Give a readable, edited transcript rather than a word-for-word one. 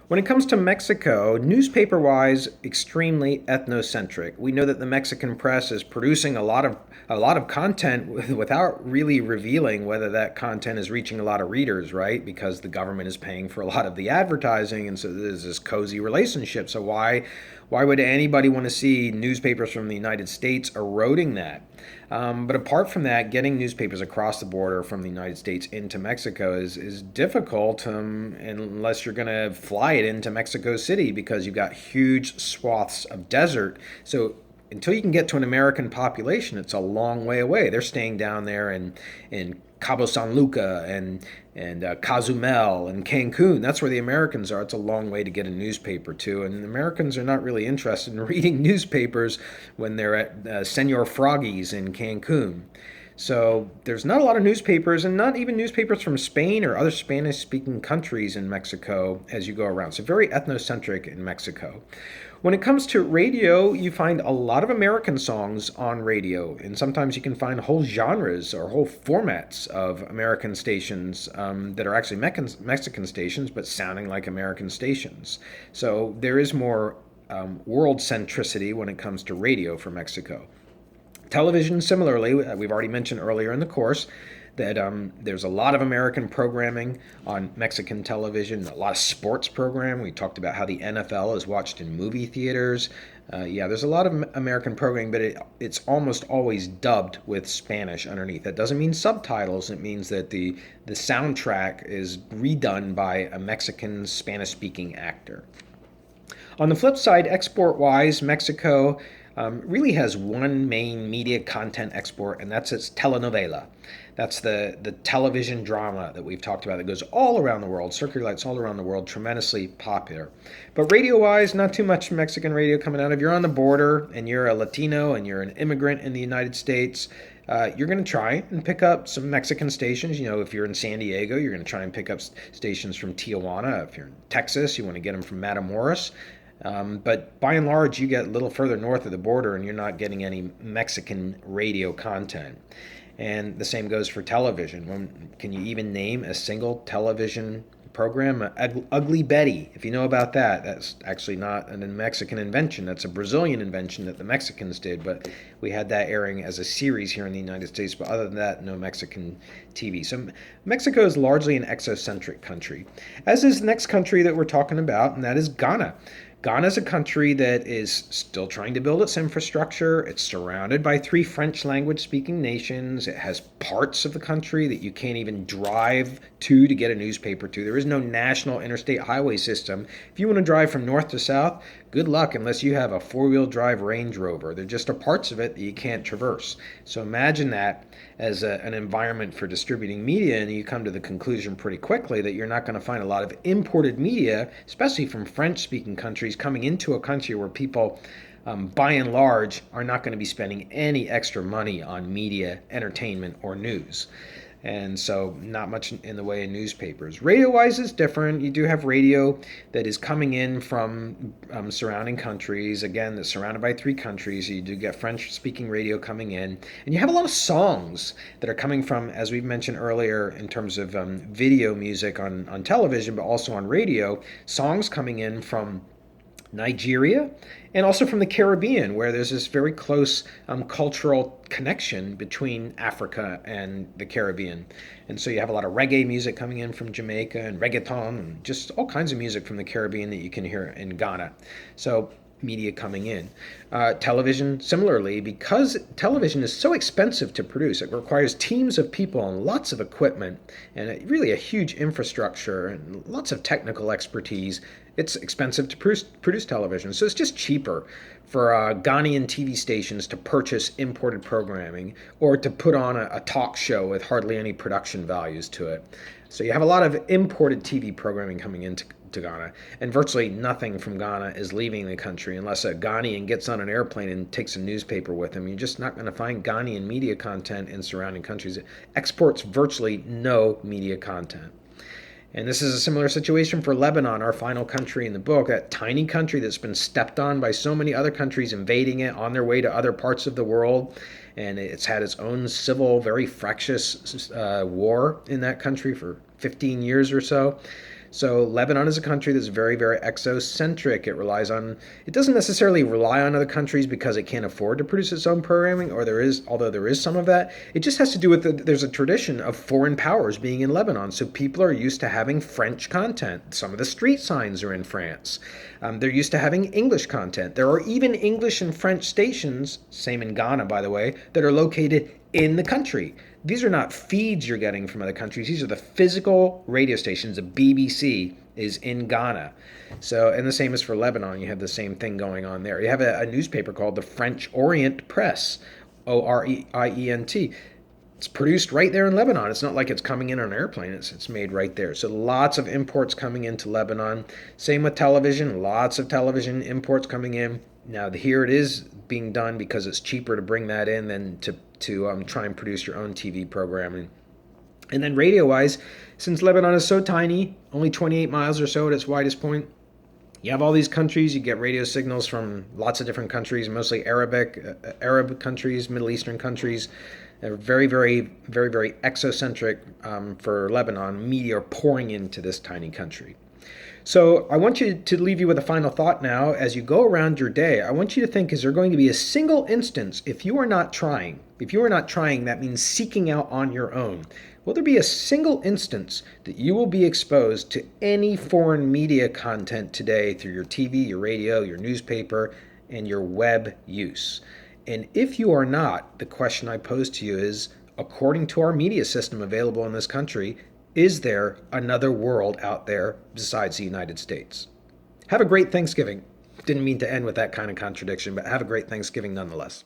When it comes to Mexico, newspaper wise, extremely ethnocentric. We know that the Mexican press is producing a lot of content without really revealing whether that content is reaching a lot of readers, right? Because the government is paying for a lot of the advertising, and so there's this cozy relationship. So why would anybody want to see newspapers from the United States eroding that? But apart from that, getting newspapers across the border from the United States into Mexico is difficult unless you're going to fly it into Mexico City because you've got huge swaths of desert. So until you can get to an American population, it's a long way away. They're staying down there in Cabo San Luca and Cozumel and Cancun. That's where the Americans are. It's a long way to get a newspaper to, and Americans are not really interested in reading newspapers when they're at Senor Froggy's in Cancun. So there's not a lot of newspapers, and not even newspapers from Spain or other Spanish-speaking countries in Mexico as you go around. So very ethnocentric in Mexico. When it comes to radio, you find a lot of American songs on radio, and sometimes you can find whole genres or whole formats of American stations that are actually Mexican stations, but sounding like American stations. So there is more world centricity when it comes to radio for Mexico. Television, similarly, we've already mentioned earlier in the course that there's a lot of American programming on Mexican television, a lot of sports programming. We talked about how the NFL is watched in movie theaters. Yeah, there's a lot of American programming, but it's almost always dubbed with Spanish underneath. That doesn't mean subtitles. It means that the soundtrack is redone by a Mexican Spanish-speaking actor. On the flip side, export wise, Mexico really has one main media content export, and that's its telenovela. That's the television drama that we've talked about that goes all around the world, circulates all around the world, tremendously popular. But radio wise, not too much Mexican radio coming out. If you're on the border and you're a Latino and you're an immigrant in the United States, you're going to try and pick up some Mexican stations. You know, if you're in San Diego, you're going to try and pick up stations from Tijuana. If you're in Texas, you want to get them from Matamoros. But by and large, you get a little further north of the border and you're not getting any Mexican radio content. And the same goes for television. Can you even name a single television program? Ugly Betty, if you know about that, that's actually not a Mexican invention. That's a Brazilian invention that the Mexicans did, but we had that airing as a series here in the United States. But other than that, no Mexican TV. So Mexico is largely an exocentric country, as is the next country that we're talking about, and that is Ghana. Ghana is a country that is still trying to build its infrastructure. It's surrounded by three French language speaking nations. It has parts of the country that you can't even drive to get a newspaper to. There is no national interstate highway system. If you want to drive from north to south, good luck unless you have a four-wheel drive Range Rover. There just are parts of it that you can't traverse. So imagine that as an environment for distributing media, and you come to the conclusion pretty quickly that you're not going to find a lot of imported media, especially from French-speaking countries, coming into a country where people, by and large, are not going to be spending any extra money on media, entertainment, or news. And so not much in the way of newspapers. Radio-wise is different. You do have radio that is coming in from surrounding countries. Again, that's surrounded by three countries. You do get French-speaking radio coming in. And you have a lot of songs that are coming from, as we've mentioned earlier, in terms of video music on television, but also on radio, songs coming in from Nigeria, and also from the Caribbean, where there's this very close cultural connection between Africa and the Caribbean. And so you have a lot of reggae music coming in from Jamaica and reggaeton and just all kinds of music from the Caribbean that you can hear in Ghana. So media coming in. Television, similarly, because television is so expensive to produce, it requires teams of people and lots of equipment and really a huge infrastructure and lots of technical expertise. It's expensive to produce television, so it's just cheaper for Ghanaian TV stations to purchase imported programming or to put on a talk show with hardly any production values to it. So you have a lot of imported TV programming coming into Ghana, and virtually nothing from Ghana is leaving the country unless a Ghanaian gets on an airplane and takes a newspaper with him. You're just not going to find Ghanaian media content in surrounding countries. It exports virtually no media content. And this is a similar situation for Lebanon, our final country in the book, that tiny country that's been stepped on by so many other countries invading it on their way to other parts of the world. And it's had its own civil, very fractious war in that country for 15 years or so. So Lebanon is a country that's very, very exocentric. It doesn't necessarily rely on other countries because it can't afford to produce its own programming, although there is some of that. It just has to do with there's a tradition of foreign powers being in Lebanon. So people are used to having French content. Some of the street signs are in France. They're used to having English content. There are even English and French stations, same in Ghana, by the way, that are located in the country. These are not feeds you're getting from other countries. These are the physical radio stations. The BBC is in Ghana. So, and the same is for Lebanon. You have the same thing going on there. You have a newspaper called the French Orient Press, Oriient. It's produced right there in Lebanon. It's not like it's coming in on an airplane. It's made right there. So lots of imports coming into Lebanon. Same with television. Lots of television imports coming in. Now here it is being done because it's cheaper to bring that in than to try and produce your own TV programming. And then radio-wise, since Lebanon is so tiny, only 28 miles or so at its widest point, you have all these countries. You get radio signals from lots of different countries, mostly Arab countries, Middle Eastern countries. They're very, very, very, very exocentric for Lebanon. Media are pouring into this tiny country. So I want you to leave you with a final thought now. As you go around your day, I want you to think, is there going to be a single instance, if you are not trying, that means seeking out on your own, will there be a single instance that you will be exposed to any foreign media content today through your TV, your radio, your newspaper, and your web use? And if you are not, the question I pose to you is, according to our media system available in this country, is there another world out there besides the United States? Have a great Thanksgiving. Didn't mean to end with that kind of contradiction, but have a great Thanksgiving nonetheless.